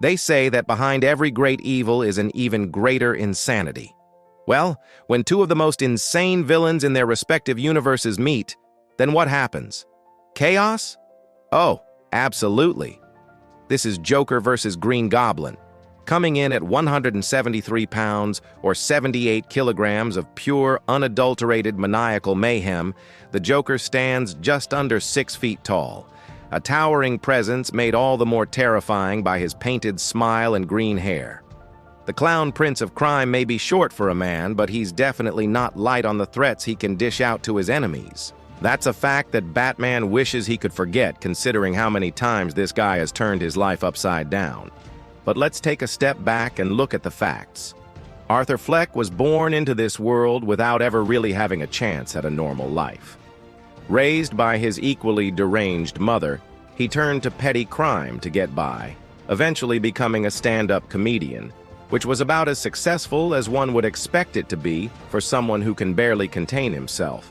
They say that behind every great evil is an even greater insanity. Well, when two of the most insane villains in their respective universes meet, then what happens? Chaos? Oh, absolutely. This is Joker versus Green Goblin. Coming in at 173 pounds or 78 kilograms of pure, unadulterated maniacal mayhem, the Joker stands just under 6 feet tall, a towering presence made all the more terrifying by his painted smile and green hair. The clown prince of crime may be short for a man, but he's definitely not light on the threats he can dish out to his enemies. That's a fact that Batman wishes he could forget, considering how many times this guy has turned his life upside down. But let's take a step back and look at the facts. Arthur Fleck was born into this world without ever really having a chance at a normal life. Raised by his equally deranged mother, he turned to petty crime to get by, eventually becoming a stand-up comedian, which was about as successful as one would expect it to be for someone who can barely contain himself.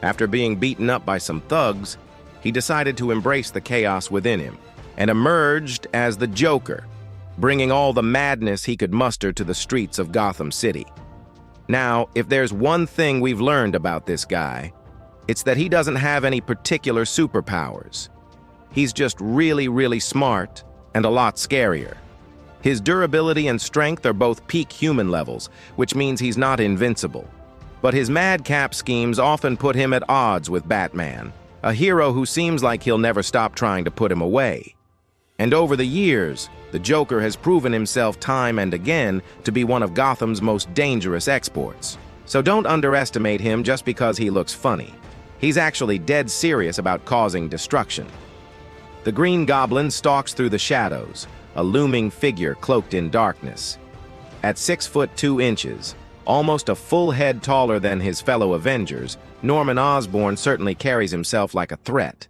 After being beaten up by some thugs, he decided to embrace the chaos within him and emerged as the Joker, bringing all the madness he could muster to the streets of Gotham City. Now, if there's one thing we've learned about this guy, it's that he doesn't have any particular superpowers. He's just really, really smart and a lot scarier. His durability and strength are both peak human levels, which means he's not invincible. But his madcap schemes often put him at odds with Batman, a hero who seems like he'll never stop trying to put him away. And over the years, the Joker has proven himself time and again to be one of Gotham's most dangerous exports. So don't underestimate him just because he looks funny. He's actually dead serious about causing destruction. The Green Goblin stalks through the shadows, a looming figure cloaked in darkness. At 6 foot 2 inches, almost a full head taller than his fellow Avengers, Norman Osborn certainly carries himself like a threat.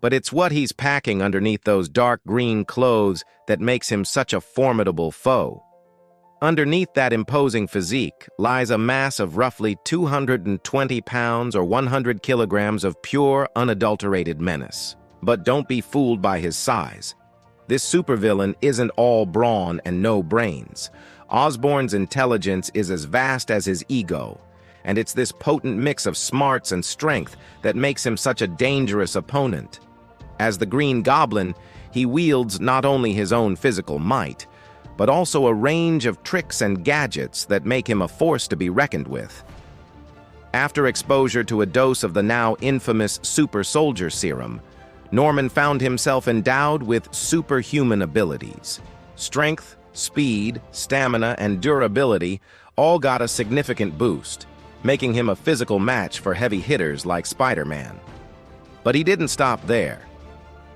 But it's what he's packing underneath those dark green clothes that makes him such a formidable foe. Underneath that imposing physique lies a mass of roughly 220 pounds or 100 kilograms of pure, unadulterated menace. But don't be fooled by his size. This supervillain isn't all brawn and no brains. Osborn's intelligence is as vast as his ego, and it's this potent mix of smarts and strength that makes him such a dangerous opponent. As the Green Goblin, he wields not only his own physical might, but also a range of tricks and gadgets that make him a force to be reckoned with. After exposure to a dose of the now infamous Super Soldier Serum, Norman found himself endowed with superhuman abilities. Strength, speed, stamina, and durability all got a significant boost, making him a physical match for heavy hitters like Spider-Man. But he didn't stop there.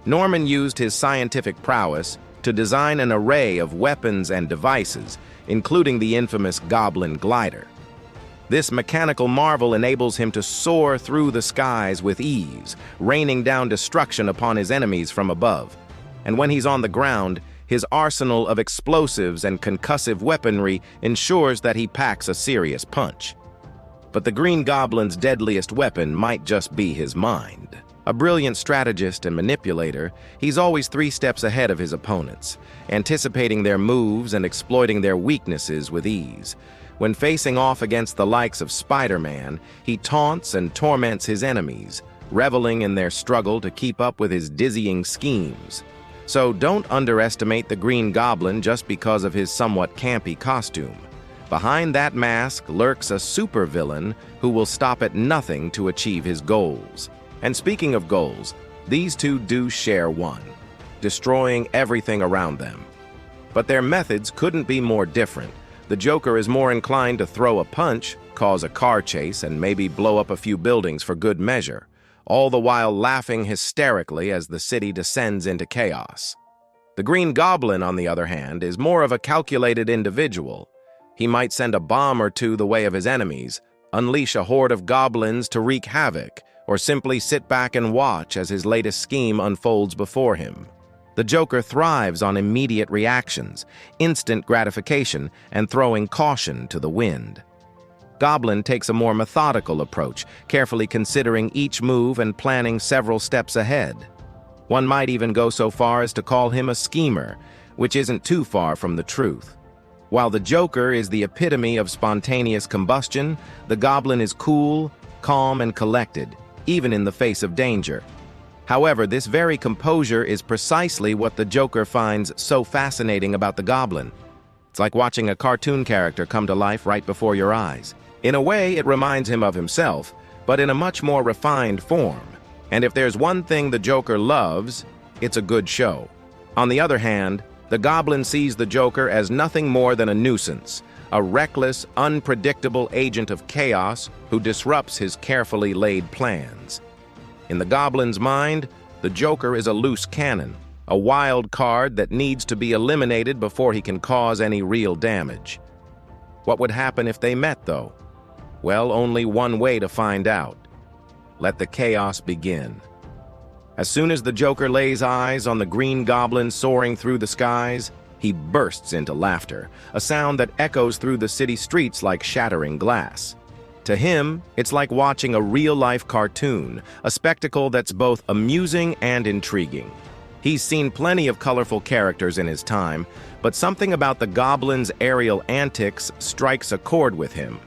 Norman used his scientific prowess to design an array of weapons and devices, including the infamous Goblin glider. This mechanical marvel enables him to soar through the skies with ease, raining down destruction upon his enemies from above. And when he's on the ground, his arsenal of explosives and concussive weaponry ensures that he packs a serious punch. But the Green Goblin's deadliest weapon might just be his mind. A brilliant strategist and manipulator, he's always 3 steps ahead of his opponents, anticipating their moves and exploiting their weaknesses with ease. When facing off against the likes of Spider-Man, he taunts and torments his enemies, reveling in their struggle to keep up with his dizzying schemes. So don't underestimate the Green Goblin just because of his somewhat campy costume. Behind that mask lurks a supervillain who will stop at nothing to achieve his goals. And speaking of goals, these two do share one: destroying everything around them. But their methods couldn't be more different. The Joker is more inclined to throw a punch, cause a car chase, and maybe blow up a few buildings for good measure, all the while laughing hysterically as the city descends into chaos. The Green Goblin, on the other hand, is more of a calculated individual. He might send a bomb or two the way of his enemies, unleash a horde of goblins to wreak havoc, or simply sit back and watch as his latest scheme unfolds before him. The Joker thrives on immediate reactions, instant gratification, and throwing caution to the wind. Goblin takes a more methodical approach, carefully considering each move and planning several steps ahead. One might even go so far as to call him a schemer, which isn't too far from the truth. While the Joker is the epitome of spontaneous combustion, the Goblin is cool, calm, and collected, even in the face of danger. However, this very composure is precisely what the Joker finds so fascinating about the Goblin. It's like watching a cartoon character come to life right before your eyes. In a way, it reminds him of himself, but in a much more refined form. And if there's one thing the Joker loves, it's a good show. On the other hand, the Goblin sees the Joker as nothing more than a nuisance, a reckless, unpredictable agent of chaos who disrupts his carefully laid plans. In the Goblin's mind, the Joker is a loose cannon, a wild card that needs to be eliminated before he can cause any real damage. What would happen if they met, though? Well, only one way to find out. Let the chaos begin. As soon as the Joker lays eyes on the Green Goblin soaring through the skies, he bursts into laughter, a sound that echoes through the city streets like shattering glass. To him, it's like watching a real-life cartoon, a spectacle that's both amusing and intriguing. He's seen plenty of colorful characters in his time, but something about the Goblin's aerial antics strikes a chord with him.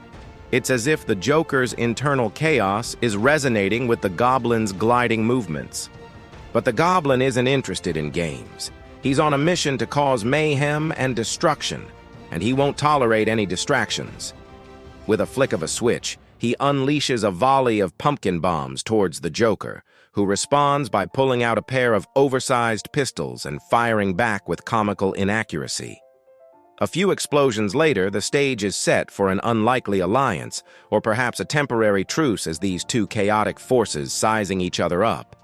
It's as if the Joker's internal chaos is resonating with the Goblin's gliding movements. But the Goblin isn't interested in games. He's on a mission to cause mayhem and destruction, and he won't tolerate any distractions. With a flick of a switch, he unleashes a volley of pumpkin bombs towards the Joker, who responds by pulling out a pair of oversized pistols and firing back with comical inaccuracy. A few explosions later, the stage is set for an unlikely alliance, or perhaps a temporary truce as these two chaotic forces sizing each other up.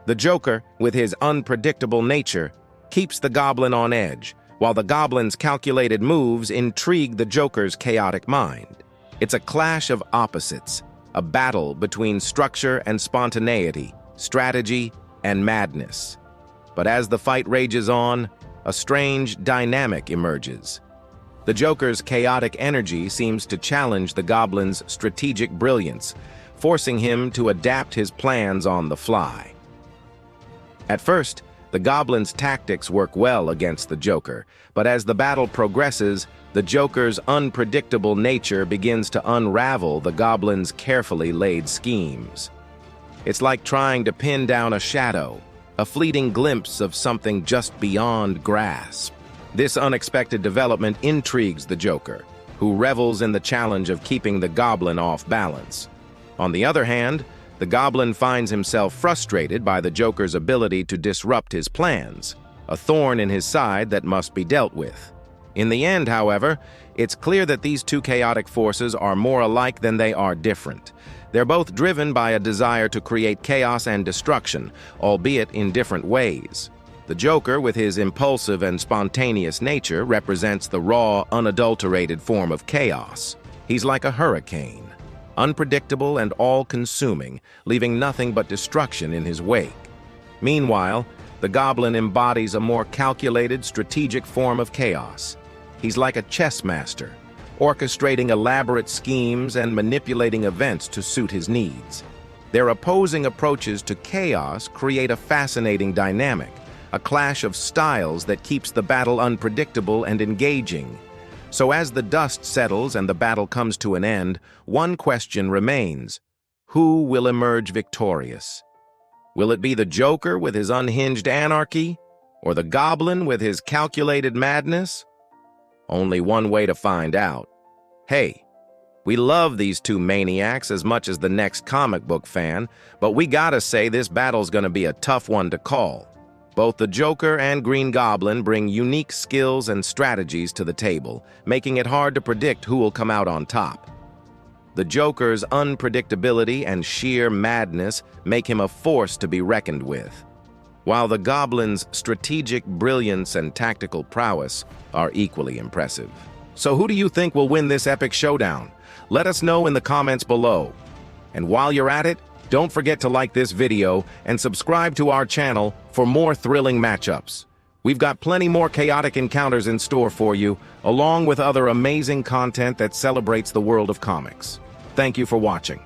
The Joker, with his unpredictable nature, keeps the Goblin on edge, while the Goblin's calculated moves intrigue the Joker's chaotic mind. It's a clash of opposites, a battle between structure and spontaneity, strategy and madness. But as the fight rages on, a strange dynamic emerges. The Joker's chaotic energy seems to challenge the Goblin's strategic brilliance, forcing him to adapt his plans on the fly. At first, the Goblin's tactics work well against the Joker, but as the battle progresses, the Joker's unpredictable nature begins to unravel the Goblin's carefully laid schemes. It's like trying to pin down a shadow, a fleeting glimpse of something just beyond grasp. This unexpected development intrigues the Joker, who revels in the challenge of keeping the Goblin off balance. On the other hand, the Goblin finds himself frustrated by the Joker's ability to disrupt his plans, a thorn in his side that must be dealt with. In the end, however, it's clear that these two chaotic forces are more alike than they are different. They're both driven by a desire to create chaos and destruction, albeit in different ways. The Joker, with his impulsive and spontaneous nature, represents the raw, unadulterated form of chaos. He's like a hurricane, unpredictable and all-consuming, leaving nothing but destruction in his wake. Meanwhile, the Goblin embodies a more calculated, strategic form of chaos. He's like a chess master, orchestrating elaborate schemes and manipulating events to suit his needs. Their opposing approaches to chaos create a fascinating dynamic, a clash of styles that keeps the battle unpredictable and engaging. So as the dust settles and the battle comes to an end, one question remains: who will emerge victorious? Will it be the Joker with his unhinged anarchy, or the Goblin with his calculated madness? Only one way to find out. Hey, we love these two maniacs as much as the next comic book fan, but we gotta say this battle's gonna be a tough one to call. Both the Joker and Green Goblin bring unique skills and strategies to the table, making it hard to predict who will come out on top. The Joker's unpredictability and sheer madness make him a force to be reckoned with, while the Goblin's strategic brilliance and tactical prowess are equally impressive. So who do you think will win this epic showdown? Let us know in the comments below. And while you're at it, don't forget to like this video and subscribe to our channel for more thrilling matchups. We've got plenty more chaotic encounters in store for you, along with other amazing content that celebrates the world of comics. Thank you for watching.